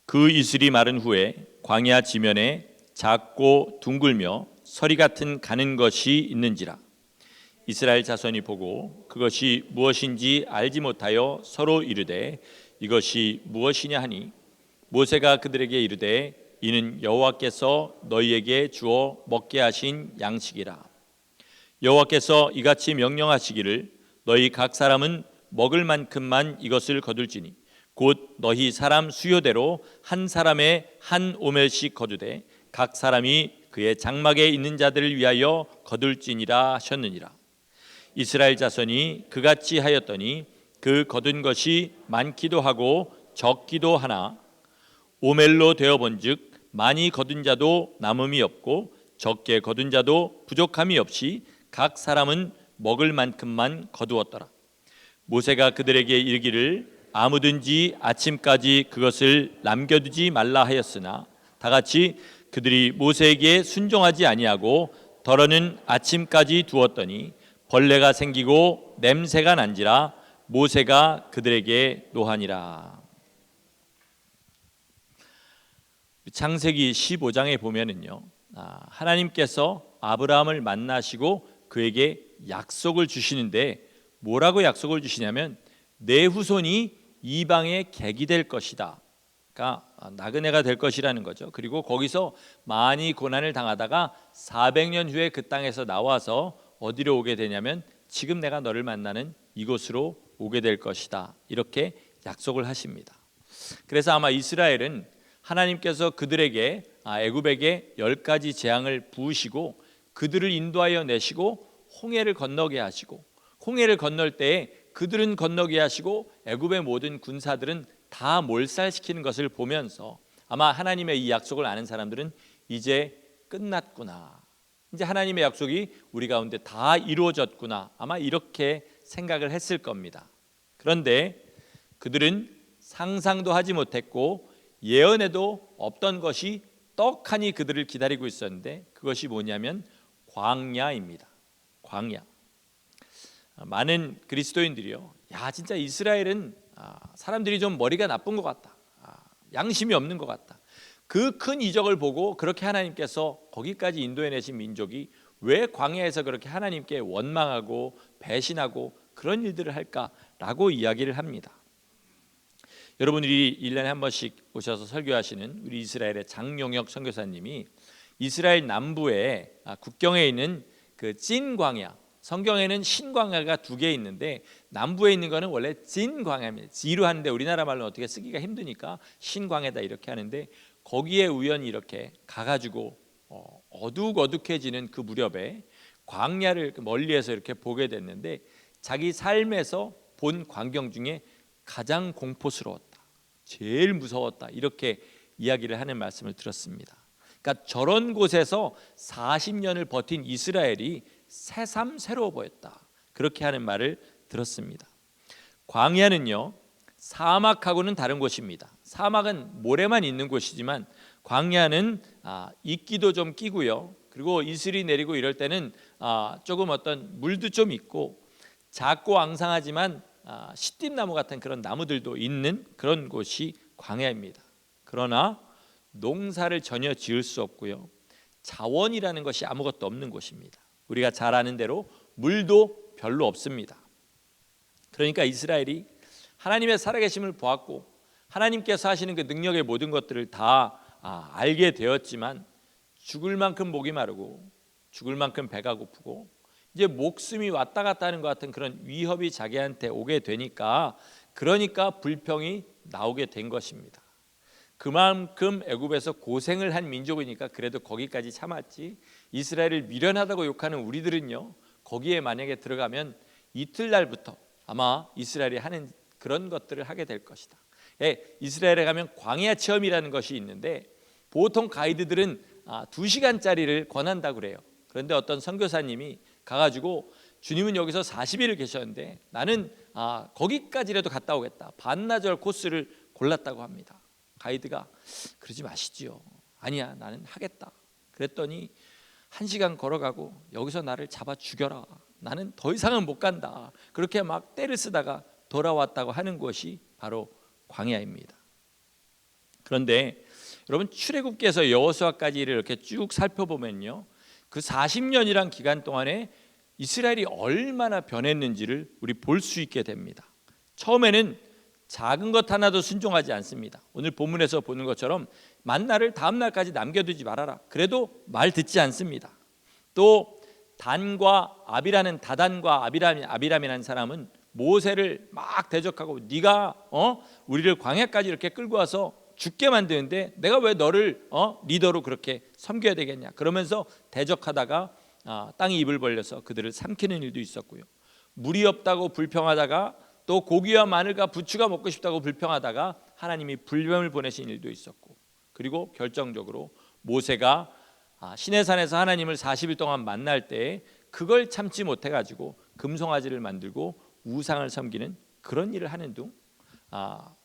그 이슬이 마른 후에 광야 지면에 작고 둥글며 서리 같은 가는 것이 있는지라. 이스라엘 자손이 보고 그것이 무엇인지 알지 못하여 서로 이르되 이것이 무엇이냐 하니 모세가 그들에게 이르되 이는 여호와께서 너희에게 주어 먹게 하신 양식이라. 여호와께서 이같이 명령하시기를 너희 각 사람은 먹을 만큼만 이것을 거둘지니 곧 너희 사람 수요대로 한 사람의 한 오멜씩 거두되 각 사람이 그의 장막에 있는 자들을 위하여 거둘지니라 하셨느니라. 이스라엘 자손이 그같이 하였더니 그 거둔 것이 많기도 하고 적기도 하나 오멜로 되어본즉 많이 거둔 자도 남음이 없고 적게 거둔 자도 부족함이 없이 각 사람은 먹을 만큼만 거두었더라. 모세가 그들에게 이르기를 아무든지 아침까지 그것을 남겨두지 말라 하였으나 다같이 그들이 모세에게 순종하지 아니하고 덜어는 아침까지 두었더니 벌레가 생기고 냄새가 난지라. 모세가 그들에게 노하니라. 창세기 15장에 보면은요, 하나님께서 아브라함을 만나시고 그에게 약속을 주시는데 뭐라고 약속을 주시냐면 내 후손이 이방의 객이 될 것이다. 그러니까 나그네가 될 것이라는 거죠. 그리고 거기서 많이 고난을 당하다가 400년 후에 그 땅에서 나와서 어디로 오게 되냐면 지금 내가 너를 만나는 이곳으로 오게 될 것이다. 이렇게 약속을 하십니다. 그래서 아마 이스라엘은 하나님께서 그들에게 애굽에게 10가지 재앙을 부으시고 그들을 인도하여 내시고 홍해를 건너게 하시고 홍해를 건널 때에 그들은 건너게 하시고 애굽의 모든 군사들은 다 몰살시키는 것을 보면서 아마 하나님의 이 약속을 아는 사람들은 이제 끝났구나, 이제 하나님의 약속이 우리 가운데 다 이루어졌구나, 아마 이렇게 생각을 했을 겁니다. 그런데 그들은 상상도 하지 못했고 예언에도 없던 것이 떡하니 그들을 기다리고 있었는데 그것이 뭐냐면 광야입니다. 광야. 많은 그리스도인들이요, 야 진짜 이스라엘은 사람들이 좀 머리가 나쁜 것 같다, 양심이 없는 것 같다, 그 큰 이적을 보고 그렇게 하나님께서 거기까지 인도해 내신 민족이 왜 광야에서 그렇게 하나님께 원망하고 배신하고 그런 일들을 할까라고 이야기를 합니다. 여러분들이 1년에 한 번씩 오셔서 설교하시는 우리 이스라엘의 장용혁 선교사님이 이스라엘 남부에 국경에 있는 그 찐 광야, 성경에는 신광야가 2개 있는데 남부에 있는 거는 원래 진광야입니다. 지루 하는데 우리나라 말로 어떻게 쓰기가 힘드니까 신광야다 이렇게 하는데 거기에 우연히 이렇게 가가지고 어둑어둑해지는 그 무렵에 광야를 멀리에서 이렇게 보게 됐는데 자기 삶에서 본 광경 중에 가장 공포스러웠다, 제일 무서웠다, 이렇게 이야기를 하는 말씀을 들었습니다. 그러니까 저런 곳에서 40년을 버틴 이스라엘이 새삼 새로워 보였다, 그렇게 하는 말을 들었습니다. 광야는요, 사막하고는 다른 곳입니다. 사막은 모래만 있는 곳이지만 광야는 이끼도 좀 끼고요, 그리고 이슬이 내리고 이럴 때는 조금 어떤 물도 좀 있고 작고 앙상하지만 시띠나무 같은 그런 나무들도 있는 그런 곳이 광야입니다. 그러나 농사를 전혀 지을 수 없고요, 자원이라는 것이 아무것도 없는 곳입니다. 우리가 잘 아는 대로 물도 별로 없습니다. 그러니까 이스라엘이 하나님의 살아계심을 보았고 하나님께서 하시는 그 능력의 모든 것들을 다 알게 되었지만 죽을 만큼 목이 마르고 죽을 만큼 배가 고프고 이제 목숨이 왔다 갔다 하는 것 같은 그런 위협이 자기한테 오게 되니까 그러니까 불평이 나오게 된 것입니다. 그만큼 애굽에서 고생을 한 민족이니까 그래도 거기까지 참았지, 이스라엘을 미련하다고 욕하는 우리들은요, 거기에 만약에 들어가면 이틀날부터 아마 이스라엘이 하는 그런 것들을 하게 될 것이다. 이스라엘에 가면 광야 체험이라는 것이 있는데 보통 가이드들은 2시간짜리를 권한다고 그래요. 그런데 어떤 선교사님이 가가지고 주님은 여기서 40일을 계셨는데 나는 거기까지라도 갔다 오겠다, 반나절 코스를 골랐다고 합니다. 가이드가 그러지 마시지요. 아니야, 나는 하겠다. 그랬더니 1시간 걸어가고 여기서 나를 잡아 죽여라, 나는 더 이상은 못 간다, 그렇게 막 떼를 쓰다가 돌아왔다고 하는 곳이 바로 광야입니다. 그런데 여러분 출애굽기에서 여호수아까지를 이렇게 쭉 살펴보면요, 그 40년이란 기간 동안에 이스라엘이 얼마나 변했는지를 우리 볼 수 있게 됩니다. 처음에는 작은 것 하나도 순종하지 않습니다. 오늘 본문에서 보는 것처럼 만나를 다음 날까지 남겨두지 말아라. 그래도 말 듣지 않습니다. 또 다단과 아비람이라는 사람은 모세를 막 대적하고 네가 우리를 광야까지 이렇게 끌고 와서 죽게 만드는데 내가 왜 너를 리더로 그렇게 섬겨야 되겠냐, 그러면서 대적하다가 땅이 입을 벌려서 그들을 삼키는 일도 있었고요. 물이 없다고 불평하다가 또 고기와 마늘과 부추가 먹고 싶다고 불평하다가 하나님이 불뱀을 보내신 일도 있었고, 그리고 결정적으로 모세가 시내산에서 하나님을 40일 동안 만날 때 그걸 참지 못해가지고 금송아지를 만들고 우상을 섬기는 그런 일을 하는 등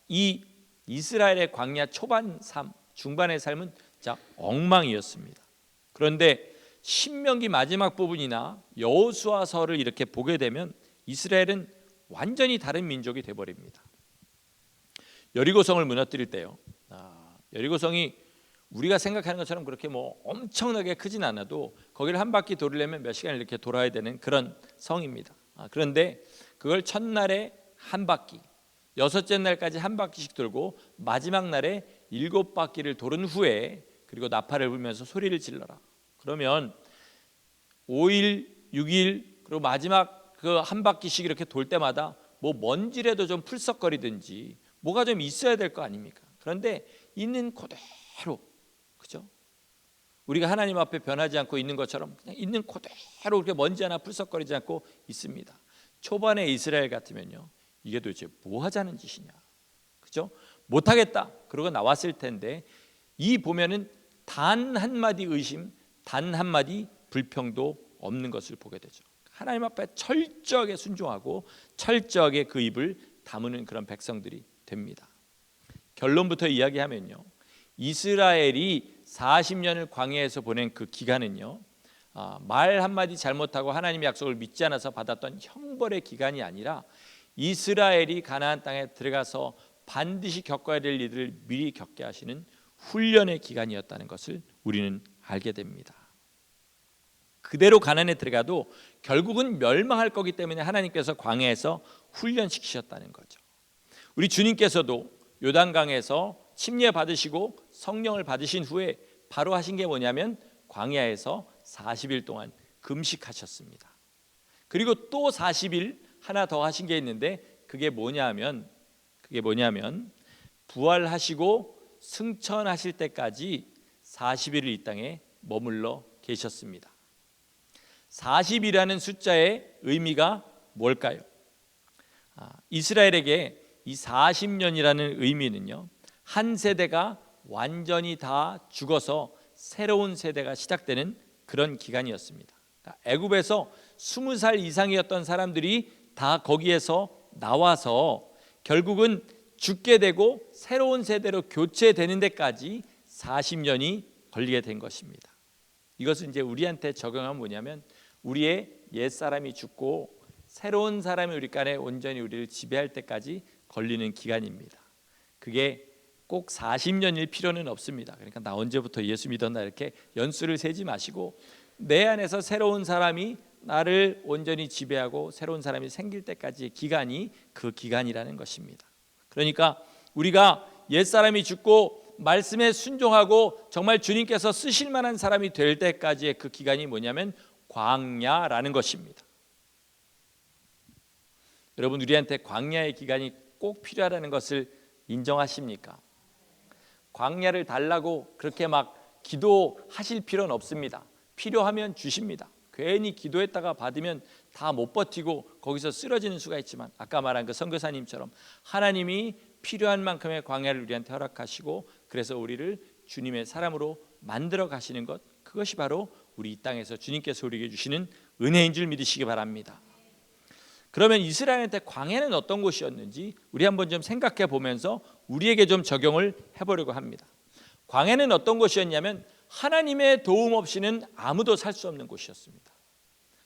이 이스라엘의 광야 초반 삶, 중반의 삶은 진짜 엉망이었습니다. 그런데 신명기 마지막 부분이나 여호수아서를 이렇게 보게 되면 이스라엘은 완전히 다른 민족이 되어버립니다. 여리고성을 무너뜨릴 때요, 여리고성이 우리가 생각하는 것처럼 그렇게 엄청나게 크진 않아도 거기를 한 바퀴 돌으려면 몇 시간을 이렇게 돌아야 되는 그런 성입니다. 그런데 그걸 첫날에 한 바퀴, 여섯째 날까지 한 바퀴씩 돌고 마지막 날에 7바퀴를 도른 후에 그리고 나팔을 불면서 소리를 질러라. 그러면 5일, 6일 그리고 마지막 그 한 바퀴씩 이렇게 돌 때마다 먼지라도 좀 풀썩거리든지 뭐가 좀 있어야 될 거 아닙니까? 그런데 있는 그대로, 그죠? 우리가 하나님 앞에 변하지 않고 있는 것처럼 그냥 있는 그대로 그렇게 먼지 하나 풀썩거리지 않고 있습니다. 초반에 이스라엘 같으면요, 이게 도대체 뭐 하자는 짓이냐, 그죠? 못하겠다 그러고 나왔을 텐데 이 보면은 단 한마디 의심, 단 한마디 불평도 없는 것을 보게 되죠. 하나님 앞에 철저하게 순종하고 철저하게 그 입을 다무는 그런 백성들이 됩니다. 결론부터 이야기하면요, 이스라엘이 40년을 광야에서 보낸 그 기간은요, 말 한마디 잘못하고 하나님의 약속을 믿지 않아서 받았던 형벌의 기간이 아니라 이스라엘이 가나안 땅에 들어가서 반드시 겪어야 될 일들을 미리 겪게 하시는 훈련의 기간이었다는 것을 우리는 알게 됩니다. 그대로 가나안에 들어가도 결국은 멸망할 거기 때문에 하나님께서 광야에서 훈련시키셨다는 거죠. 우리 주님께서도 요단강에서 침례 받으시고 성령을 받으신 후에 바로 하신 게 뭐냐면 광야에서 40일 동안 금식하셨습니다. 그리고 또 40일 하나 더 하신 게 있는데 그게 뭐냐면 부활하시고 승천하실 때까지 40일을 이 땅에 머물러 계셨습니다. 40이라는 숫자의 의미가 뭘까요? 이스라엘에게 이 40년이라는 의미는요, 한 세대가 완전히 다 죽어서 새로운 세대가 시작되는 그런 기간이었습니다. 애굽에서 20살 이상이었던 사람들이 다 거기에서 나와서 결국은 죽게 되고 새로운 세대로 교체되는 데까지 40년이 걸리게 된 것입니다. 이것은 이제 우리한테 적용하면 뭐냐면 우리의 옛사람이 죽고 새로운 사람이 우리 간에 온전히 우리를 지배할 때까지 걸리는 기간입니다. 그게 꼭 40년일 필요는 없습니다. 그러니까 나 언제부터 예수 믿었나 이렇게 연수를 세지 마시고 내 안에서 새로운 사람이 나를 온전히 지배하고 새로운 사람이 생길 때까지의 기간이 그 기간이라는 것입니다. 그러니까 우리가 옛사람이 죽고 말씀에 순종하고 정말 주님께서 쓰실 만한 사람이 될 때까지의 그 기간이 뭐냐면 광야라는 것입니다. 여러분, 우리한테 광야의 기간이 꼭 필요하다는 것을 인정하십니까? 광야를 달라고 그렇게 막 기도하실 필요는 없습니다. 필요하면 주십니다. 괜히 기도했다가 받으면 다 못 버티고 거기서 쓰러지는 수가 있지만 아까 말한 그 선교사님처럼 하나님이 필요한 만큼의 광야를 우리한테 허락하시고 그래서 우리를 주님의 사람으로 만들어 가시는 것, 그것이 바로 우리 이 땅에서 주님께서 우리에게 주시는 은혜인 줄 믿으시기 바랍니다. 그러면 이스라엘한테 광야는 어떤 곳이었는지 우리 한번 좀 생각해 보면서 우리에게 좀 적용을 해보려고 합니다. 광야는 어떤 곳이었냐면 하나님의 도움 없이는 아무도 살 수 없는 곳이었습니다.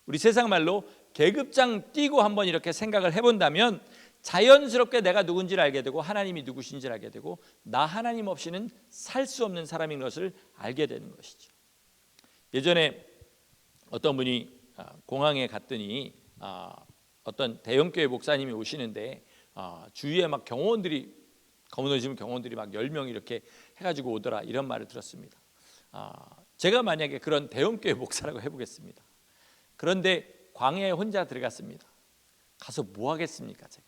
우리 세상 말로 계급장 띄고 한번 이렇게 생각을 해본다면 자연스럽게 내가 누군지를 알게 되고 하나님이 누구신지를 알게 되고 나 하나님 없이는 살 수 없는 사람인 것을 알게 되는 것이죠. 예전에 어떤 분이 공항에 갔더니 어떤 대형교회 목사님이 오시는데 주위에 막 경호원들이 검은 옷 입은 경호원들이 막 10명 이렇게 해가지고 오더라 이런 말을 들었습니다. 제가 만약에 그런 대형교회 목사라고 해보겠습니다. 그런데 광야에 혼자 들어갔습니다. 가서 뭐 하겠습니까? 제가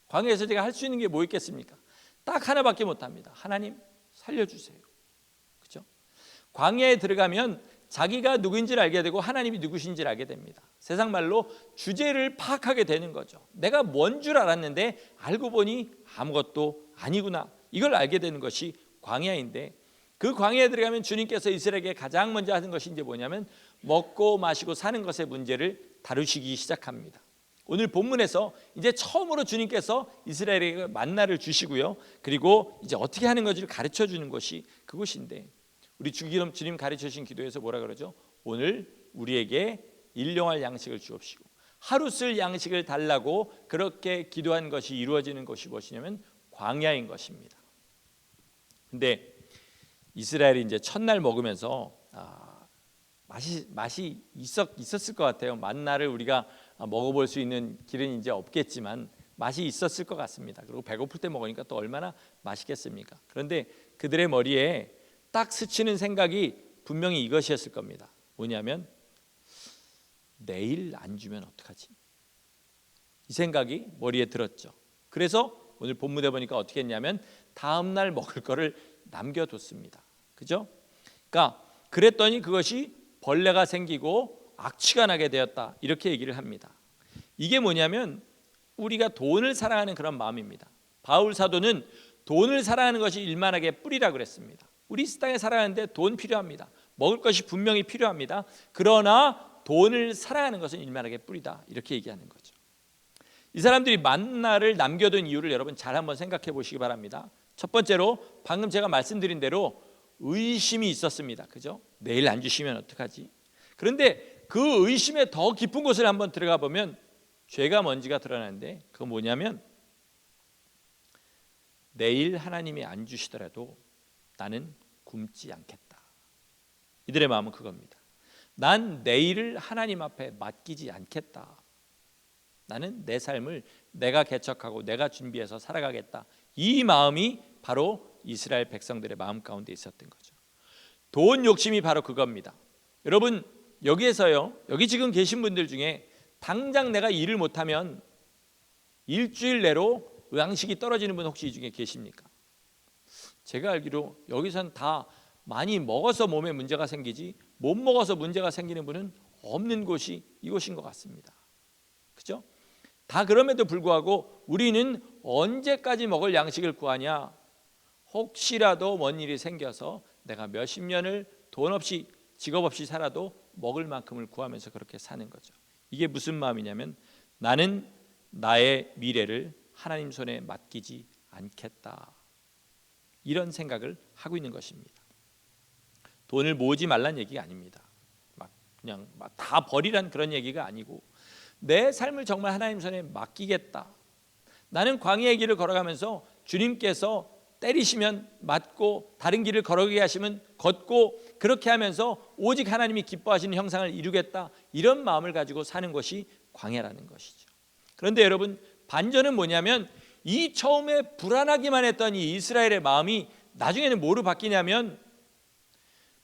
광야에서 제가 할 수 있는 게 뭐 있겠습니까? 딱 하나밖에 못합니다. 하나님 살려주세요. 그렇죠? 광야에 들어가면 자기가 누구인지를 알게 되고 하나님이 누구신지를 알게 됩니다. 세상 말로 주제를 파악하게 되는 거죠. 내가 뭔 줄 알았는데 알고 보니 아무것도 아니구나. 이걸 알게 되는 것이 광야인데, 그 광야에 들어가면 주님께서 이스라엘에게 가장 먼저 하는 것이 이제 뭐냐면 먹고 마시고 사는 것의 문제를 다루시기 시작합니다. 오늘 본문에서 이제 처음으로 주님께서 이스라엘에게 만나를 주시고요, 그리고 이제 어떻게 하는 것을 가르쳐 주는 것이 그것인데, 우리 주님 가르쳐 주신 기도에서 뭐라 그러죠? 오늘 우리에게 일용할 양식을 주옵시고 하루 쓸 양식을 달라고 그렇게 기도한 것이 이루어지는 것이 무엇이냐면 광야인 것입니다. 근데 이스라엘이 이제 첫날 먹으면서 맛이 있었을 것 같아요. 만나를 우리가 먹어볼 수 있는 길은 이제 없겠지만 맛이 있었을 것 같습니다. 그리고 배고플 때 먹으니까 또 얼마나 맛있겠습니까? 그런데 그들의 머리에 딱 스치는 생각이 분명히 이것이었을 겁니다. 뭐냐면 내일 안 주면 어떡하지? 이 생각이 머리에 들었죠. 그래서 오늘 본문에 보니까 어떻게 했냐면 다음 날 먹을 거를 남겨뒀습니다. 그죠? 그러니까 그랬더니 그것이 벌레가 생기고 악취가 나게 되었다, 이렇게 얘기를 합니다. 이게 뭐냐면 우리가 돈을 사랑하는 그런 마음입니다. 바울 사도는 돈을 사랑하는 것이 일만하게 뿌리라 그랬습니다. 우리 이 땅에 살아가는데 돈 필요합니다. 먹을 것이 분명히 필요합니다. 그러나 돈을 사랑하는 것은 일만하게 뿌리다, 이렇게 얘기하는 거죠. 이 사람들이 만나를 남겨둔 이유를 여러분 잘 한번 생각해 보시기 바랍니다. 첫 번째로 방금 제가 말씀드린 대로 의심이 있었습니다. 그죠? 내일 안 주시면 어떡하지? 그런데 그 의심의 더 깊은 곳을 한번 들어가 보면 죄가 뭔지가 드러나는데, 그건 뭐냐면 내일 하나님이 안 주시더라도 나는 굶지 않겠다. 이들의 마음은 그겁니다. 난 내일을 하나님 앞에 맡기지 않겠다. 나는 내 삶을 내가 개척하고 내가 준비해서 살아가겠다. 이 마음이 바로 이스라엘 백성들의 마음 가운데 있었던 거죠. 돈 욕심이 바로 그겁니다. 여러분 여기에서요, 여기 지금 계신 분들 중에 당장 내가 일을 못하면 일주일 내로 양식이 떨어지는 분 혹시 이 중에 계십니까? 제가 알기로 여기선 다 많이 먹어서 몸에 문제가 생기지 못 먹어서 문제가 생기는 분은 없는 곳이 이곳인 것 같습니다. 그죠? 다 그럼에도 불구하고 우리는 언제까지 먹을 양식을 구하냐? 혹시라도 뭔 일이 생겨서 내가 몇십 년을 돈 없이 직업 없이 살아도 먹을 만큼을 구하면서 그렇게 사는 거죠. 이게 무슨 마음이냐면 나는 나의 미래를 하나님 손에 맡기지 않겠다, 이런 생각을 하고 있는 것입니다. 돈을 모으지 말란 얘기가 아닙니다. 그냥 다 버리란 그런 얘기가 아니고 내 삶을 정말 하나님 손에 맡기겠다. 나는 광야의 길을 걸어가면서 주님께서 때리시면 맞고 다른 길을 걸어가게 하시면 걷고, 그렇게 하면서 오직 하나님이 기뻐하시는 형상을 이루겠다, 이런 마음을 가지고 사는 것이 광야라는 것이죠. 그런데 여러분 반전은 뭐냐면 이 처음에 불안하기만 했던 이 이스라엘의 마음이 나중에는 뭐로 바뀌냐면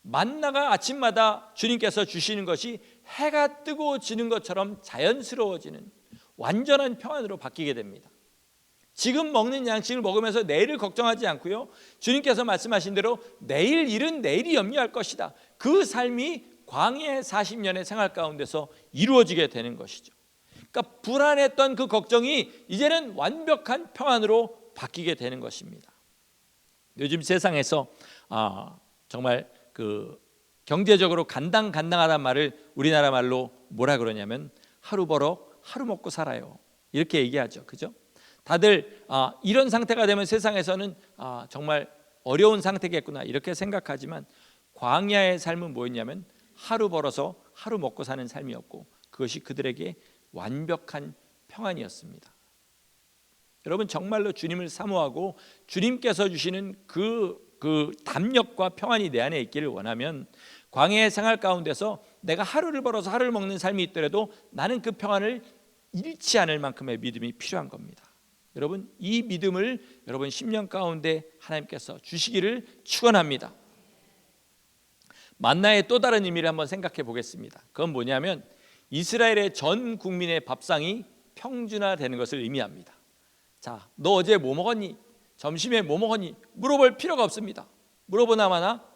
만나가 아침마다 주님께서 주시는 것이 해가 뜨고 지는 것처럼 자연스러워지는 완전한 평안으로 바뀌게 됩니다. 지금 먹는 양식을 먹으면서 내일을 걱정하지 않고요, 주님께서 말씀하신 대로 내일 일은 내일이 염려할 것이다. 그 삶이 광야의 40년의 생활 가운데서 이루어지게 되는 것이죠. 그러니까 불안했던 그 걱정이 이제는 완벽한 평안으로 바뀌게 되는 것입니다. 요즘 세상에서 정말 그 경제적으로 간당간당하다는 말을 우리나라 말로 뭐라 그러냐면 하루 벌어 하루 먹고 살아요, 이렇게 얘기하죠. 그죠? 다들 이런 상태가 되면 세상에서는 정말 어려운 상태겠구나 이렇게 생각하지만 광야의 삶은 뭐였냐면 하루 벌어서 하루 먹고 사는 삶이었고 그것이 그들에게 완벽한 평안이었습니다. 여러분 정말로 주님을 사모하고 주님께서 주시는 그 담력과 평안이 내 안에 있기를 원하면 광야의 생활 가운데서 내가 하루를 벌어서 하루를 먹는 삶이 있더라도 나는 그 평안을 잃지 않을 만큼의 믿음이 필요한 겁니다. 여러분 이 믿음을 여러분 10년 가운데 하나님께서 주시기를 축원합니다. 만나의 또 다른 의미를 한번 생각해 보겠습니다. 그건 뭐냐면 이스라엘의 전 국민의 밥상이 평준화되는 것을 의미합니다. 자, 너 어제 뭐 먹었니? 점심에 뭐 먹었니? 물어볼 필요가 없습니다. 물어보나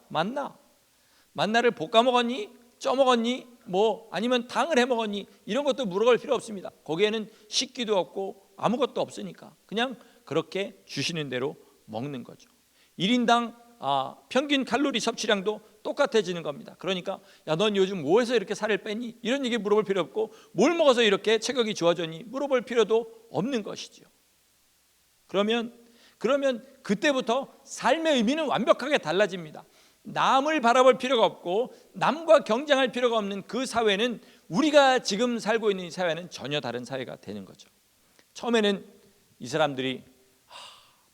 마나 만나를 볶아 먹었니? 쪄 먹었니? 뭐 아니면 당을 해 먹었니? 이런 것도 물어볼 필요 없습니다. 거기에는 식기도 없고 아무것도 없으니까 그냥 그렇게 주시는 대로 먹는 거죠. 1인당 평균 칼로리 섭취량도 똑같아지는 겁니다. 그러니까 야, 넌 요즘 뭐 해서 이렇게 살을 뺐니? 이런 얘기 물어볼 필요 없고 뭘 먹어서 이렇게 체격이 좋아졌니? 물어볼 필요도 없는 것이죠. 그러면 그때부터 삶의 의미는 완벽하게 달라집니다. 남을 바라볼 필요가 없고 남과 경쟁할 필요가 없는 그 사회는 우리가 지금 살고 있는 이 사회는 전혀 다른 사회가 되는 거죠. 처음에는 이 사람들이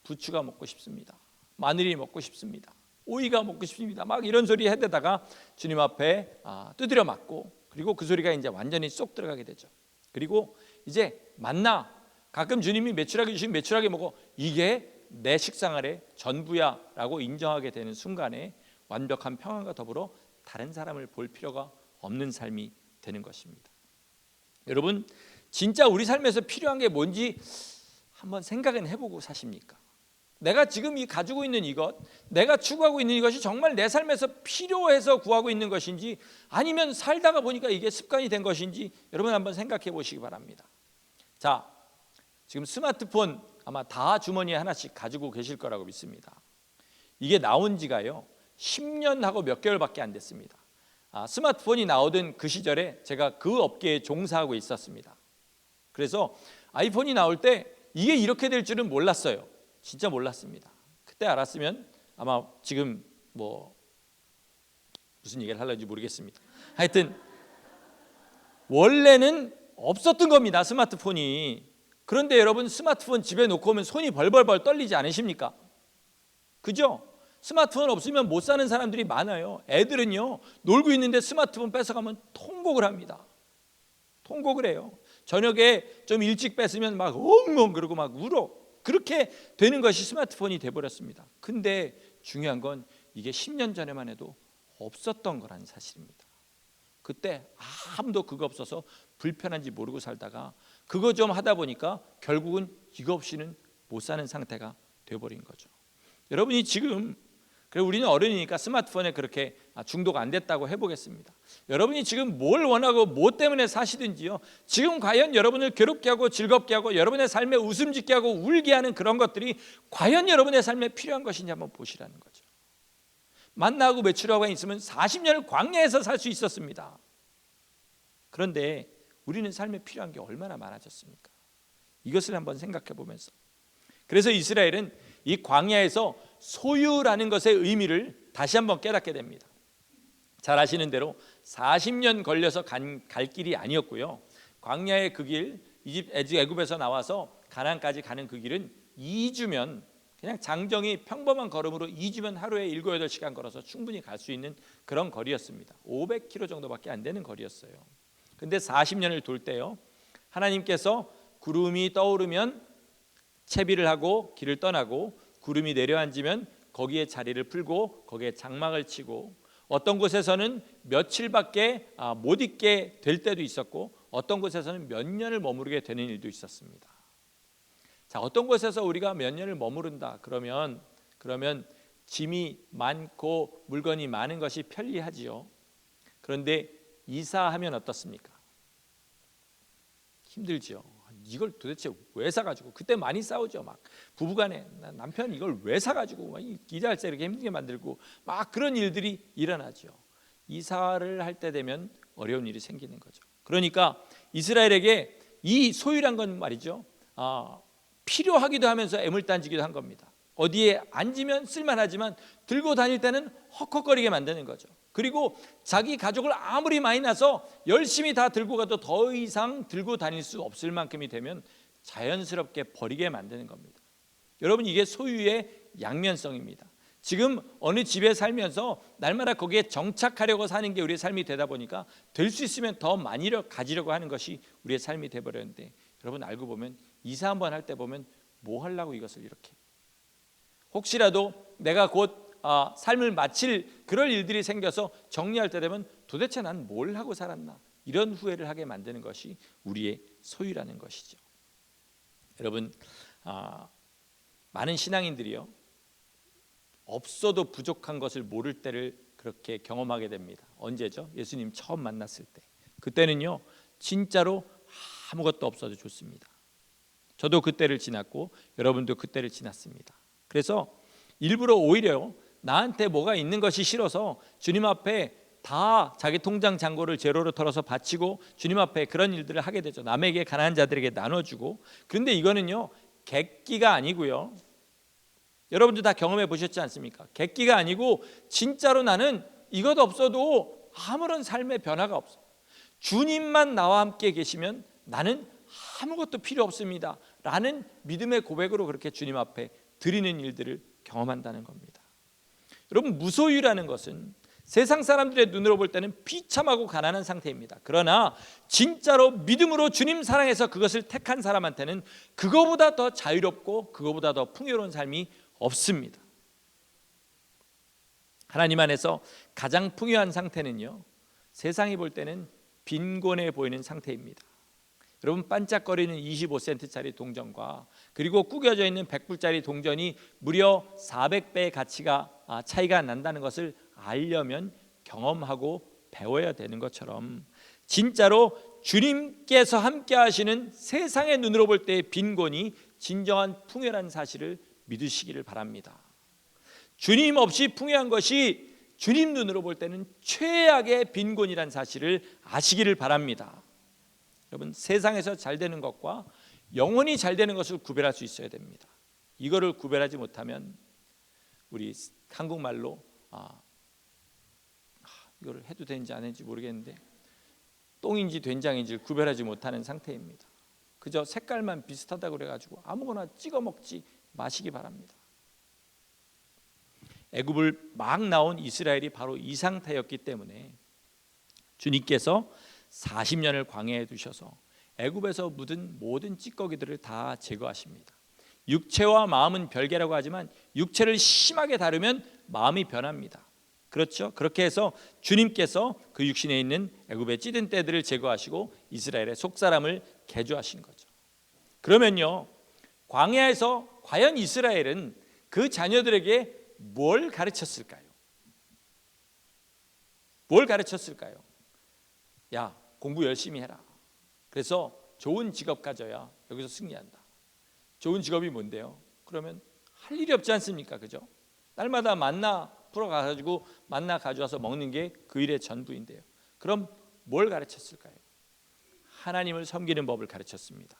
부추가 먹고 싶습니다. 마늘이 먹고 싶습니다. 오이가 먹고 싶습니다. 막 이런 소리 해대다가 주님 앞에 두드려 맞고 그리고 그 소리가 이제 완전히 쏙 들어가게 되죠. 그리고 이제 만나 가끔 주님이 메추라기 주시면 메추라기 먹어 이게 내 식상 아래 전부야라고 인정하게 되는 순간에 완벽한 평안과 더불어 다른 사람을 볼 필요가 없는 삶이 되는 것입니다. 여러분 진짜 우리 삶에서 필요한 게 뭔지 한번 생각은 해보고 사십니까? 내가 지금 가지고 있는 이것, 내가 추구하고 있는 이것이 정말 내 삶에서 필요해서 구하고 있는 것인지 아니면 살다가 보니까 이게 습관이 된 것인지 여러분 한번 생각해 보시기 바랍니다. 자, 지금 스마트폰 아마 다 주머니에 하나씩 가지고 계실 거라고 믿습니다. 이게 나온 지가요 10년하고 몇 개월밖에 안 됐습니다. 스마트폰이 나오던 그 시절에 제가 그 업계에 종사하고 있었습니다. 그래서 아이폰이 나올 때 이게 이렇게 될 줄은 몰랐어요. 진짜 몰랐습니다. 그때 알았으면 아마 지금 뭐 무슨 얘기를 하려는지 모르겠습니다. 하여튼 원래는 없었던 겁니다. 스마트폰이. 그런데 여러분 스마트폰 집에 놓고 오면 손이 벌벌벌 떨리지 않으십니까? 그죠? 스마트폰 없으면 못 사는 사람들이 많아요. 애들은요 놀고 있는데 스마트폰 뺏어가면 통곡을 합니다. 통곡을 해요. 저녁에 좀 일찍 뺏으면 막 엉엉 그러고 막 울어. 그렇게 되는 것이 스마트폰이 돼버렸습니다. 근데 중요한 건 이게 10년 전에만 해도 없었던 거라는 사실입니다. 그때 아무도 그거 없어서 불편한지 모르고 살다가 그거 좀 하다 보니까 결국은 이거 없이는 못 사는 상태가 돼버린 거죠. 여러분이 지금 그래 우리는 어른이니까 스마트폰에 그렇게 중독 안 됐다고 해보겠습니다. 여러분이 지금 뭘 원하고 뭐 때문에 사시든지요 지금 과연 여러분을 괴롭게 하고 즐겁게 하고 여러분의 삶에 웃음 짓게 하고 울게 하는 그런 것들이 과연 여러분의 삶에 필요한 것인지 한번 보시라는 거죠. 만나고 메추라고가 있으면 40년을 광야에서 살 수 있었습니다. 그런데 우리는 삶에 필요한 게 얼마나 많아졌습니까? 이것을 한번 생각해 보면서 그래서 이스라엘은 이 광야에서 소유라는 것의 의미를 다시 한번 깨닫게 됩니다. 잘 아시는 대로 40년 걸려서 갈 길이 아니었고요. 광야의 그 길, 애굽에서 나와서 가나안까지 가는 그 길은 2주면 그냥 장정이 평범한 걸음으로 2주면 하루에 7, 8시간 걸어서 충분히 갈 수 있는 그런 거리였습니다. 500km 정도밖에 안 되는 거리였어요. 근데 40년을 돌 때요 하나님께서 구름이 떠오르면 채비를 하고 길을 떠나고 구름이 내려앉으면 거기에 자리를 풀고 거기에 장막을 치고 어떤 곳에서는 며칠밖에 못 있게 될 때도 있었고 어떤 곳에서는 몇 년을 머무르게 되는 일도 있었습니다. 자, 어떤 곳에서 우리가 몇 년을 머무른다 그러면 짐이 많고 물건이 많은 것이 편리하지요. 그런데 이사하면 어떻습니까? 힘들지요. 이걸 도대체 왜 사가지고 그때 많이 싸우죠. 막 부부간에 남편 이걸 왜 사가지고 이자할세 이렇게 힘들게 만들고 막 그런 일들이 일어나죠. 이사를 할 때 되면 어려운 일이 생기는 거죠. 그러니까 이스라엘에게 이 소유란 건 말이죠 필요하기도 하면서 애물단지기도 한 겁니다. 어디에 앉으면 쓸만하지만 들고 다닐 때는 헉헉거리게 만드는 거죠. 그리고 자기 가족을 아무리 많이 낳아서 열심히 다 들고 가도 더 이상 들고 다닐 수 없을 만큼이 되면 자연스럽게 버리게 만드는 겁니다. 여러분, 이게 소유의 양면성입니다. 지금 어느 집에 살면서 날마다 거기에 정착하려고 사는 게 우리의 삶이 되다 보니까 될 수 있으면 더 많이 가지려고 하는 것이 우리의 삶이 돼버렸는데, 여러분 알고 보면 이사 한번 할 때 보면 뭐 하려고 이것을 이렇게, 혹시라도 내가 곧 삶을 마칠 그럴 일들이 생겨서 정리할 때 되면 도대체 난 뭘 하고 살았나, 이런 후회를 하게 만드는 것이 우리의 소유라는 것이죠. 여러분, 많은 신앙인들이요, 없어도 부족한 것을 모를 때를 그렇게 경험하게 됩니다. 언제죠? 예수님 처음 만났을 때. 그때는요, 진짜로 아무것도 없어도 좋습니다. 저도 그때를 지났고 여러분도 그때를 지났습니다. 그래서 일부러 오히려 나한테 뭐가 있는 것이 싫어서 주님 앞에 다 자기 통장 잔고를 제로로 털어서 바치고 주님 앞에 그런 일들을 하게 되죠. 남에게, 가난한 자들에게 나눠주고. 그런데 이거는요, 객기가 아니고요, 여러분도 다 경험해 보셨지 않습니까? 객기가 아니고 진짜로 나는 이것 없어도 아무런 삶의 변화가 없어. 주님만 나와 함께 계시면 나는 아무것도 필요 없습니다 라는 믿음의 고백으로 그렇게 주님 앞에 드리는 일들을 경험한다는 겁니다. 여러분, 무소유라는 것은 세상 사람들의 눈으로 볼 때는 비참하고 가난한 상태입니다. 그러나 진짜로 믿음으로 주님 사랑해서 그것을 택한 사람한테는 그거보다 더 자유롭고 그거보다 더 풍요로운 삶이 없습니다. 하나님 안에서 가장 풍요한 상태는요, 세상이 볼 때는 빈곤해 보이는 상태입니다. 여러분, 반짝거리는 25센트짜리 동전과 그리고 구겨져 있는 100불짜리 동전이 무려 400배의 가치가 차이가 난다는 것을 알려면 경험하고 배워야 되는 것처럼, 진짜로 주님께서 함께 하시는 세상의 눈으로 볼 때의 빈곤이 진정한 풍요라는 사실을 믿으시기를 바랍니다. 주님 없이 풍요한 것이 주님 눈으로 볼 때는 최악의 빈곤이라는 사실을 아시기를 바랍니다. 여러분, 세상에서 잘 되는 것과 영원히 잘 되는 것을 구별할 수 있어야 됩니다. 이거를 구별하지 못하면 우리 한국말로 이거를 해도 되는지 안 되는지 모르겠는데 똥인지 된장인지를 구별하지 못하는 상태입니다. 그저 색깔만 비슷하다고 그래가지고 아무거나 찍어 먹지 마시기 바랍니다. 애굽을 막 나온 이스라엘이 바로 이 상태였기 때문에 주님께서 40년을 광야에 두셔서 애굽에서 묻은 모든 찌꺼기들을 다 제거하십니다. 육체와 마음은 별개라고 하지만 육체를 심하게 다루면 마음이 변합니다. 그렇죠? 그렇게 해서 주님께서 그 육신에 있는 애굽의 찌든 때들을 제거하시고 이스라엘의 속사람을 개조하신 거죠. 그러면요, 광야에서 과연 이스라엘은 그 자녀들에게 뭘 가르쳤을까요? 뭘 가르쳤을까요? 야, 공부 열심히 해라. 그래서 좋은 직업 가져야 여기서 승리한다. 좋은 직업이 뭔데요? 그러면 할 일이 없지 않습니까? 그죠? 날마다 만나 풀어가지고 만나 가져와서 먹는 게 그 일의 전부인데요. 그럼 뭘 가르쳤을까요? 하나님을 섬기는 법을 가르쳤습니다.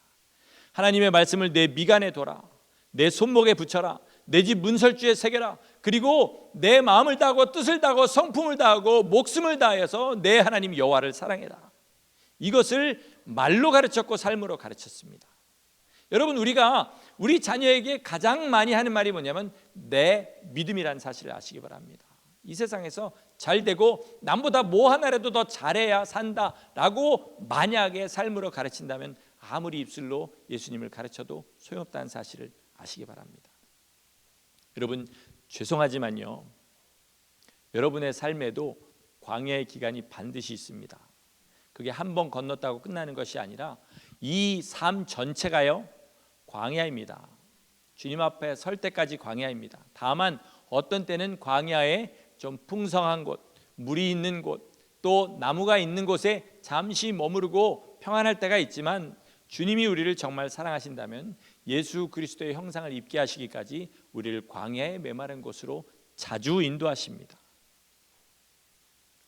하나님의 말씀을 내 미간에 둬라. 내 손목에 붙여라. 내 집 문설주에 새겨라. 그리고 내 마음을 다하고 뜻을 다하고 성품을 다하고 목숨을 다해서 내 하나님 여호와를 사랑해라. 이것을 말로 가르쳤고 삶으로 가르쳤습니다. 여러분, 우리가 우리 자녀에게 가장 많이 하는 말이 뭐냐면 내 믿음이라는 사실을 아시기 바랍니다. 이 세상에서 잘 되고 남보다 뭐 하나라도 더 잘해야 산다라고 만약에 삶으로 가르친다면 아무리 입술로 예수님을 가르쳐도 소용없다는 사실을 아시기 바랍니다. 여러분, 죄송하지만요, 여러분의 삶에도 광야의 기간이 반드시 있습니다. 그게 한 번 건넜다고 끝나는 것이 아니라 이 삶 전체가요, 광야입니다. 주님 앞에 설 때까지 광야입니다. 다만 어떤 때는 광야에 좀 풍성한 곳, 물이 있는 곳, 또 나무가 있는 곳에 잠시 머무르고 평안할 때가 있지만, 주님이 우리를 정말 사랑하신다면 예수 그리스도의 형상을 입게 하시기까지 우리를 광야에 메마른 곳으로 자주 인도하십니다.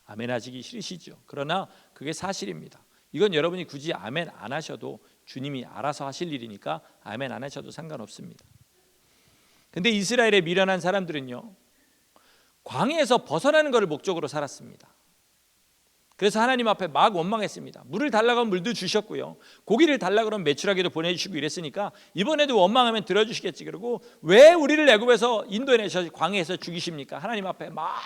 아멘 하시기 싫으시죠? 그러나 그게 사실입니다. 이건 여러분이 굳이 아멘 안 하셔도 주님이 알아서 하실 일이니까 아멘 안 하셔도 상관없습니다. 근데 이스라엘에 미련한 사람들은요, 광야에서 벗어나는 것을 목적으로 살았습니다. 그래서 하나님 앞에 막 원망했습니다. 물을 달라고 하면 물도 주셨고요, 고기를 달라고 하면 메추라기도 보내주시고 이랬으니까 이번에도 원망하면 들어주시겠지. 그러고 왜 우리를 애굽에서 인도해내셔서 광야에서 죽이십니까? 하나님 앞에 막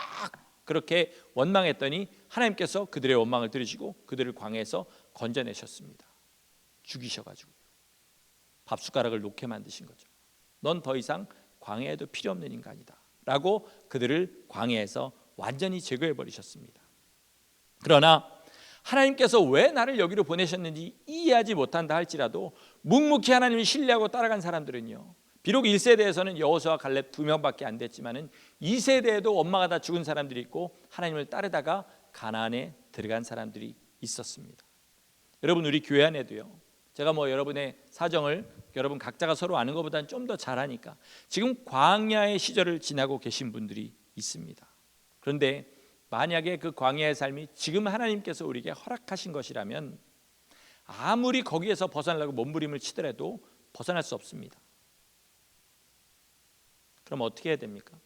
그렇게 원망했더니 하나님께서 그들의 원망을 들으시고 그들을 광야에서 건져내셨습니다. 죽이셔가지고 밥숟가락을 놓게 만드신 거죠. 넌 더 이상 광야에도 필요 없는 인간이다 라고 그들을 광야에서 완전히 제거해 버리셨습니다. 그러나 하나님께서 왜 나를 여기로 보내셨는지 이해하지 못한다 할지라도 묵묵히 하나님을 신뢰하고 따라간 사람들은요, 비록 1세대에서는 여호수아 갈렙 2명밖에 안 됐지만은 2세대에도 엄마가 다 죽은 사람들이 있고 하나님을 따르다가 가나안에 들어간 사람들이 있었습니다. 여러분, 우리 교회 안에도요, 제가 여러분의 사정을 여러분 각자가 서로 아는 것보다는 좀 더 잘하니까 지금 광야의 시절을 지나고 계신 분들이 있습니다. 그런데 만약에 그 광야의 삶이 지금 하나님께서 우리에게 허락하신 것이라면 아무리 거기에서 벗어나려고 몸부림을 치더라도 벗어날 수 없습니다. 그럼 어떻게 해야 됩니까?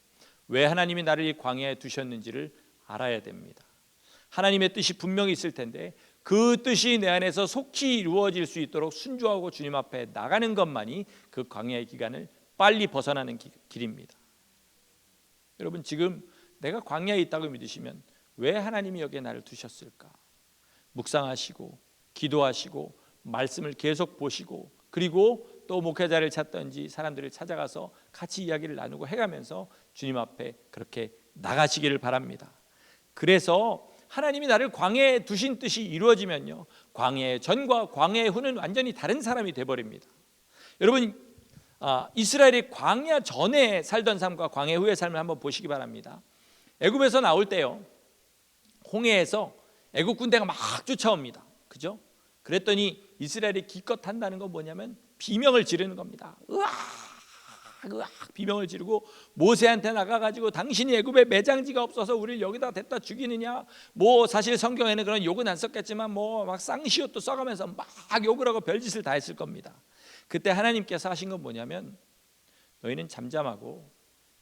왜 하나님이 나를 이 광야에 두셨는지를 알아야 됩니다. 하나님의 뜻이 분명히 있을 텐데 그 뜻이 내 안에서 속히 이루어질 수 있도록 순종하고 주님 앞에 나가는 것만이 그 광야의 기간을 빨리 벗어나는 길입니다. 여러분, 지금 내가 광야에 있다고 믿으시면 왜 하나님이 여기에 나를 두셨을까? 묵상하시고 기도하시고 말씀을 계속 보시고 그리고 또 목회자를 찾든지 사람들을 찾아가서 같이 이야기를 나누고 해가면서 주님 앞에 그렇게 나가시기를 바랍니다. 그래서 하나님이 나를 광야에 두신 뜻이 이루어지면요, 광야의 전과 광야의 후는 완전히 다른 사람이 돼버립니다. 여러분, 이스라엘이 광야 전에 살던 삶과 광야 후의 삶을 한번 보시기 바랍니다. 애굽에서 나올 때요, 홍해에서 애굽 군대가 막 쫓아옵니다. 그죠? 그랬더니 이스라엘이 기껏 한다는 건 뭐냐면 비명을 지르는 겁니다. 으악 비명을 지르고 모세한테 나가가지고 당신이 애굽에 매장지가 없어서 우리를 여기다 댔다 죽이느냐, 사실 성경에는 그런 욕은 안 썼겠지만 막 쌍시옷도 써가면서 막 욕을 하고 별짓을 다 했을 겁니다. 그때 하나님께서 하신 건 뭐냐면 너희는 잠잠하고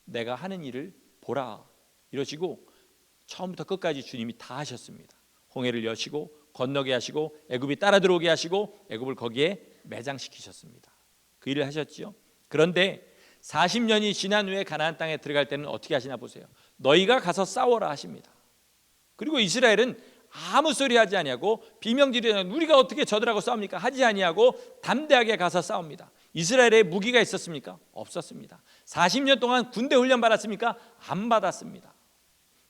내가 하는 일을 보라 이러시고 처음부터 끝까지 주님이 다 하셨습니다. 홍해를 여시고 건너게 하시고 애굽이 따라 들어오게 하시고 애굽을 거기에 매장시키셨습니다. 그 일을 하셨지요. 그런데 40년이 지난 후에 가나안 땅에 들어갈 때는 어떻게 하시나 보세요. 너희가 가서 싸워라 하십니다. 그리고 이스라엘은 아무 소리 하지 아니하고 비명지르는 우리가 어떻게 저들하고 싸웁니까? 하지 아니하고 담대하게 가서 싸웁니다. 이스라엘에 무기가 있었습니까? 없었습니다. 40년 동안 군대 훈련 받았습니까? 안 받았습니다.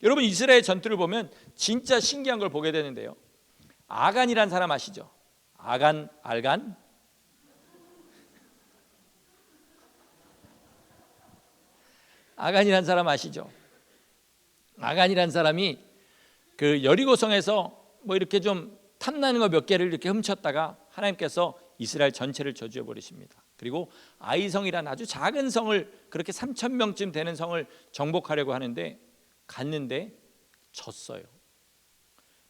여러분, 이스라엘 전투를 보면 진짜 신기한 걸 보게 되는데요, 아간이란 사람 아시죠? 알간? 아간이란 사람 아시죠? 아간이란 사람이 그 여리고성에서 이렇게 좀 탐나는 거 몇 개를 이렇게 훔쳤다가 하나님께서 이스라엘 전체를 저주해 버리십니다. 그리고 아이성이란 아주 작은 성을, 그렇게 3,000명쯤 되는 성을 정복하려고 하는데 갔는데 졌어요.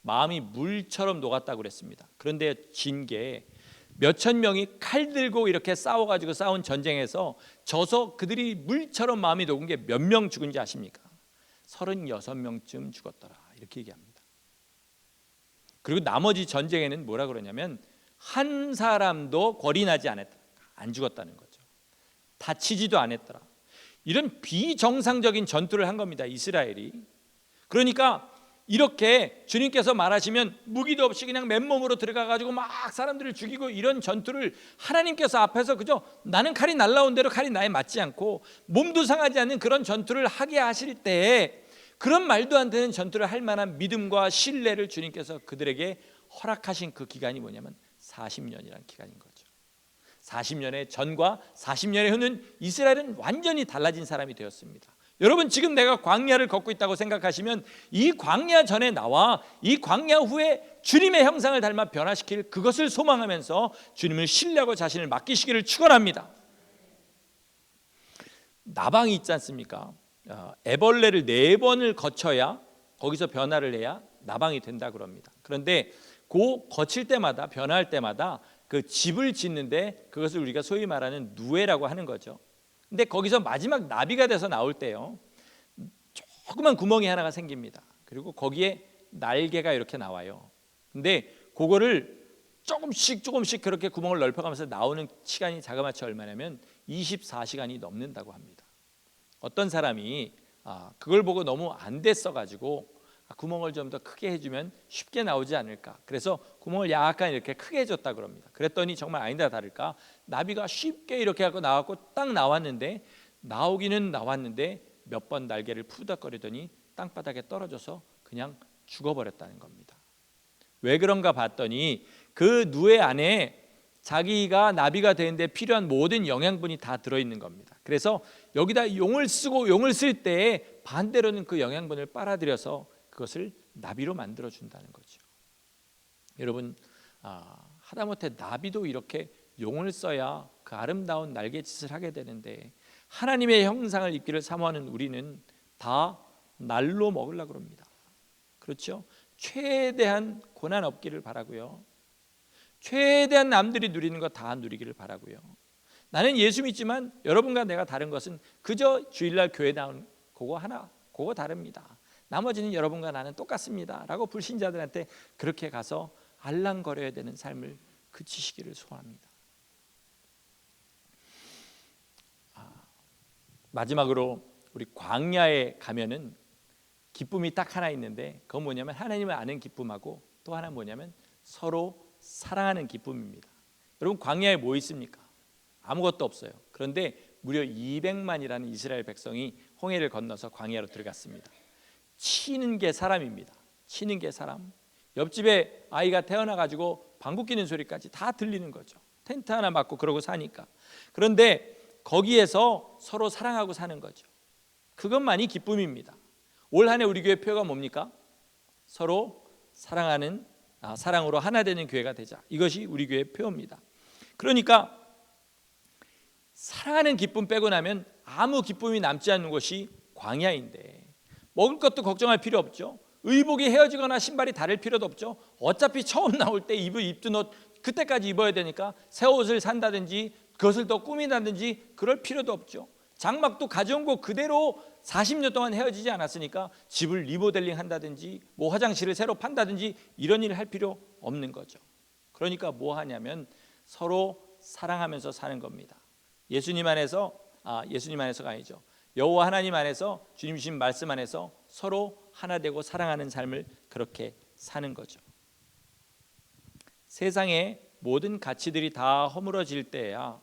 마음이 물처럼 녹았다고 그랬습니다. 그런데 진 게 몇천 명이 칼 들고 이렇게 싸워가지고 싸운 전쟁에서 져서 그들이 물처럼 마음이 녹은 게 몇 명 죽은지 아십니까? 36명쯤 죽었더라 이렇게 얘기합니다. 그리고 나머지 전쟁에는 뭐라 그러냐면 한 사람도 골이 나지 않았더라, 안 죽었다는 거죠. 다치지도 않았더라. 이런 비정상적인 전투를 한 겁니다, 이스라엘이. 그러니까 이렇게 주님께서 말하시면 무기도 없이 그냥 맨몸으로 들어가가지고 막 사람들을 죽이고 이런 전투를 하나님께서 앞에서 그저 나는 칼이 날라온 대로 칼이 나에 맞지 않고 몸도 상하지 않는 그런 전투를 하게 하실 때에 그런 말도 안 되는 전투를 할 만한 믿음과 신뢰를 주님께서 그들에게 허락하신 그 기간이 뭐냐면 40년이라는 기간인 거죠. 40년의 전과 40년의 후는 이스라엘은 완전히 달라진 사람이 되었습니다. 여러분, 지금 내가 광야를 걷고 있다고 생각하시면 이 광야 전에 나와 이 광야 후에 주님의 형상을 닮아 변화시킬 그것을 소망하면서 주님을 신뢰하고 자신을 맡기시기를 축원합니다. 나방이 있지 않습니까? 애벌레를 4번을 거쳐야 거기서 변화를 해야 나방이 된다 그럽니다. 그런데 그 거칠 때마다 변화할 때마다 그 집을 짓는데 그것을 우리가 소위 말하는 누에라고 하는 거죠. 근데 거기서 마지막 나비가 돼서 나올 때요, 조그만 구멍이 하나가 생깁니다. 그리고 거기에 날개가 이렇게 나와요. 근데 그거를 조금씩 그렇게 구멍을 넓혀가면서 나오는 시간이 자그마치 얼마냐면 24시간이 넘는다고 합니다. 어떤 사람이 그걸 보고 너무 안 됐어가지고 구멍을 좀 더 크게 해주면 쉽게 나오지 않을까, 그래서 구멍을 약간 이렇게 크게 해줬다 그럽니다. 그랬더니 정말 아니다 다를까 나비가 쉽게 이렇게 하고 나왔고 딱 나왔는데, 나오기는 나왔는데 몇 번 날개를 푸덕거리더니 땅바닥에 떨어져서 그냥 죽어버렸다는 겁니다. 왜 그런가 봤더니 그 누에 안에 자기가 나비가 되는데 필요한 모든 영양분이 다 들어있는 겁니다. 그래서 여기다 용을 쓰고 용을 쓸 때 반대로는 그 영양분을 빨아들여서 그것을 나비로 만들어 준다는 거죠. 여러분, 하다못해 나비도 이렇게 용을 써야 그 아름다운 날갯짓을 하게 되는데, 하나님의 형상을 입기를 사모하는 우리는 다 날로 먹으려고 합니다. 그렇죠? 최대한 고난 없기를 바라고요, 최대한 남들이 누리는 거 다 누리기를 바라고요. 나는 예수 믿지만 여러분과 내가 다른 것은 그저 주일날 교회 나온 그거 하나, 그거 다릅니다. 나머지는 여러분과 나는 똑같습니다 라고 불신자들한테 그렇게 가서 알랑거려야 되는 삶을 그치시기를 소원합니다. 마지막으로 우리 광야에 가면은 기쁨이 딱 하나 있는데, 그건 뭐냐면 하나님을 아는 기쁨하고 또 하나 뭐냐면 서로 사랑하는 기쁨입니다. 여러분, 광야에 뭐 있습니까? 아무것도 없어요. 그런데 무려 200만이라는 이스라엘 백성이 홍해를 건너서 광야로 들어갔습니다. 치는 게 사람입니다. 치는 게 사람. 옆집에 아이가 태어나가지고 방귀 뀌는 소리까지 다 들리는 거죠. 텐트 하나 막고 그러고 사니까. 그런데 거기에서 서로 사랑하고 사는 거죠. 그것만이 기쁨입니다. 올 한 해 우리 교회 표가 뭡니까? 서로 사랑하는, 사랑으로 하나 되는 교회가 되자. 이것이 우리 교회 표입니다. 그러니까 사랑하는 기쁨 빼고 나면 아무 기쁨이 남지 않는 것이 광야인데, 먹을 것도 걱정할 필요 없죠. 의복이 헤어지거나 신발이 다를 필요도 없죠. 어차피 처음 나올 때 입던 옷 그때까지 입어야 되니까 새 옷을 산다든지 그것을 더 꾸민다든지 그럴 필요도 없죠. 장막도 가져온 거 그대로 40년 동안 헤어지지 않았으니까 집을 리모델링 한다든지 뭐 화장실을 새로 판다든지 이런 일을 할 필요 없는 거죠. 그러니까 뭐 하냐면 서로 사랑하면서 사는 겁니다. 예수님 안에서가 아니죠. 여호와 하나님 안에서, 주님 주신 말씀 안에서 서로 하나 되고 사랑하는 삶을 그렇게 사는 거죠. 세상의 모든 가치들이 다 허물어질 때야,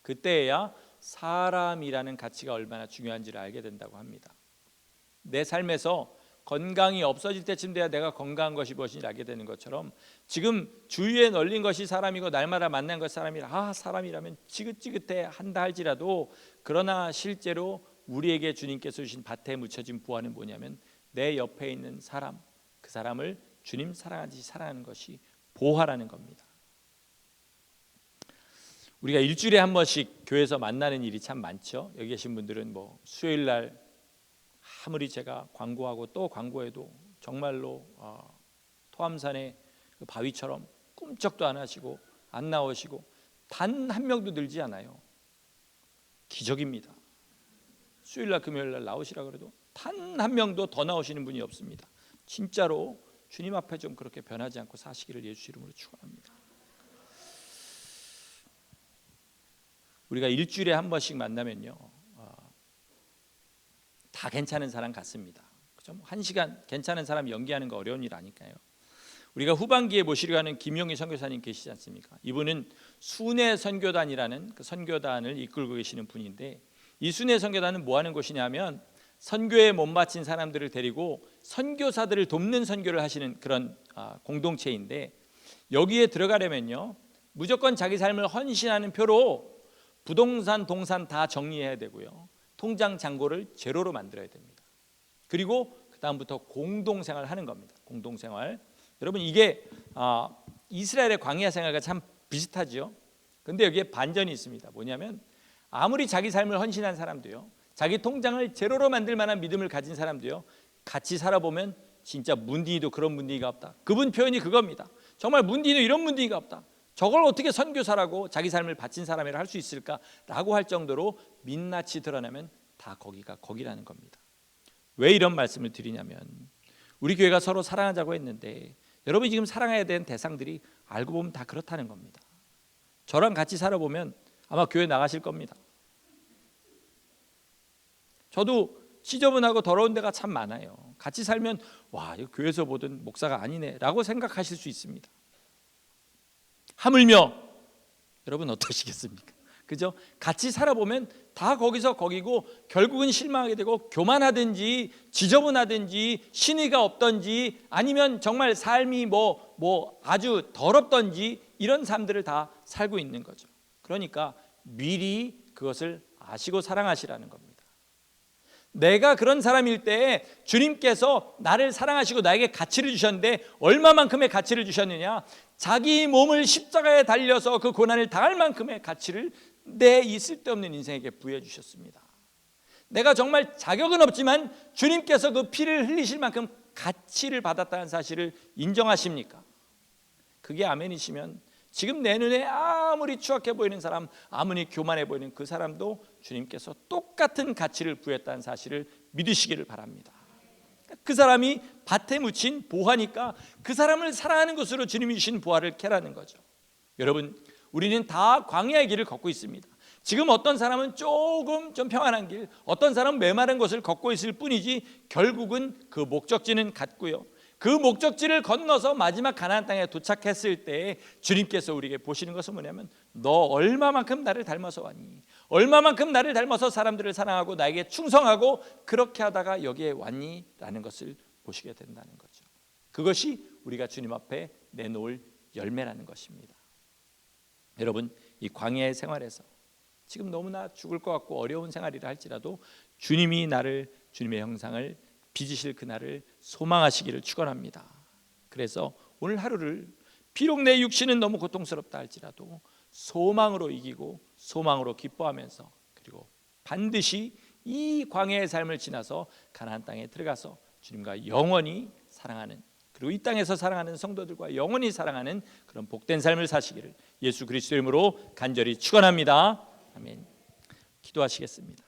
그때야 사람이라는 가치가 얼마나 중요한지를 알게 된다고 합니다. 내 삶에서 건강이 없어질 때쯤 돼야 내가 건강한 것이 무엇인지 알게 되는 것처럼, 지금 주위에 널린 것이 사람이고 날마다 만난 것이 사람이라 사람이라면 지긋지긋해 한다 할지라도, 그러나 실제로 우리에게 주님께서 주신 밭에 묻혀진 부활은 뭐냐면 내 옆에 있는 사람, 그 사람을 주님 사랑하듯이 사랑하는 것이 보화라는 겁니다. 우리가 일주일에 한 번씩 교회에서 만나는 일이 참 많죠. 여기 계신 분들은 뭐 수요일 날 아무리 제가 광고하고 또 광고해도 정말로 토암산의 그 바위처럼 꿈쩍도 안 하시고 안 나오시고 단 한 명도 늘지 않아요. 기적입니다. 수요일 날 금요일 날 나오시라 그래도 단 한 명도 더 나오시는 분이 없습니다. 진짜로 주님 앞에 좀 그렇게 변하지 않고 사시기를 예수 이름으로 축원합니다. 우리가 일주일에 한 번씩 만나면요, 다 괜찮은 사람 같습니다. 그죠? 1시간 괜찮은 사람 연기하는 거 어려운 일 아니까요. 우리가 후반기에 모시려 하는 김용희 선교사님 계시지 않습니까? 이분은 순회 선교단이라는 그 선교단을 이끌고 계시는 분인데, 이 순회 선교단은 뭐 하는 곳이냐면 선교에 못 마친 사람들을 데리고 선교사들을 돕는 선교를 하시는 그런 공동체인데, 여기에 들어가려면요 무조건 자기 삶을 헌신하는 표로 부동산, 동산 다 정리해야 되고요, 통장 잔고를 제로로 만들어야 됩니다. 그리고 그 다음부터 공동생활을 하는 겁니다. 공동생활. 여러분, 이게 이스라엘의 광야 생활과 참 비슷하죠. 근데 여기에 반전이 있습니다. 뭐냐면 아무리 자기 삶을 헌신한 사람도요, 자기 통장을 제로로 만들 만한 믿음을 가진 사람도요, 같이 살아보면 진짜 문디도 그런 문디가 없다. 그분 표현이 그겁니다. 정말 문디도 이런 문디가 없다. 저걸 어떻게 선교사라고 자기 삶을 바친 사람이라 할 수 있을까라고 할 정도로 민낯이 드러나면 다 거기가 거기라는 겁니다. 왜 이런 말씀을 드리냐면, 우리 교회가 서로 사랑하자고 했는데 여러분이 지금 사랑해야 되는 대상들이 알고 보면 다 그렇다는 겁니다. 저랑 같이 살아보면 아마 교회 나가실 겁니다. 저도 지저분하고 더러운 데가 참 많아요. 같이 살면 와, 이거 교회에서 보던 목사가 아니네 라고 생각하실 수 있습니다. 하물며 여러분 어떠시겠습니까? 그죠? 같이 살아보면 다 거기서 거기고 결국은 실망하게 되고 교만하든지 지저분하든지 신의가 없든지 아니면 정말 삶이 아주 더럽든지 이런 삶들을 다 살고 있는 거죠. 그러니까 미리 그것을 아시고 사랑하시라는 겁니다. 내가 그런 사람일 때 주님께서 나를 사랑하시고 나에게 가치를 주셨는데 얼마만큼의 가치를 주셨느냐? 자기 몸을 십자가에 달려서 그 고난을 당할 만큼의 가치를 내 이 쓸데없는 인생에게 부여해 주셨습니다. 내가 정말 자격은 없지만 주님께서 그 피를 흘리실 만큼 가치를 받았다는 사실을 인정하십니까? 그게 아멘이시면 지금 내 눈에 아무리 추악해 보이는 사람, 아무리 교만해 보이는 그 사람도 주님께서 똑같은 가치를 부여했다는 사실을 믿으시기를 바랍니다. 그 사람이 밭에 묻힌 보화니까 그 사람을 사랑하는 것으로 주님이 주신 보화를 캐라는 거죠. 여러분, 우리는 다 광야의 길을 걷고 있습니다. 지금 어떤 사람은 조금 좀 평안한 길, 어떤 사람은 메마른 곳을 걷고 있을 뿐이지 결국은 그 목적지는 같고요. 그 목적지를 건너서 마지막 가나안 땅에 도착했을 때 주님께서 우리에게 보시는 것은 뭐냐면 너 얼마만큼 나를 닮아서 왔니? 얼마만큼 나를 닮아서 사람들을 사랑하고 나에게 충성하고 그렇게 하다가 여기에 왔니? 라는 것을 보시게 된다는 거죠. 그것이 우리가 주님 앞에 내놓을 열매라는 것입니다. 여러분, 이 광야의 생활에서 지금 너무나 죽을 것 같고 어려운 생활이라 할지라도 주님이 나를 주님의 형상을 빚으실 그날을 소망하시기를 축원합니다. 그래서 오늘 하루를 비록 내 육신은 너무 고통스럽다 할지라도 소망으로 이기고 소망으로 기뻐하면서 그리고 반드시 이 광야의 삶을 지나서 가나안 땅에 들어가서 주님과 영원히 사랑하는 그리고 이 땅에서 사랑하는 성도들과 영원히 사랑하는 그런 복된 삶을 사시기를 예수 그리스도의 이름으로 간절히 축원합니다. 아멘. 기도하시겠습니다.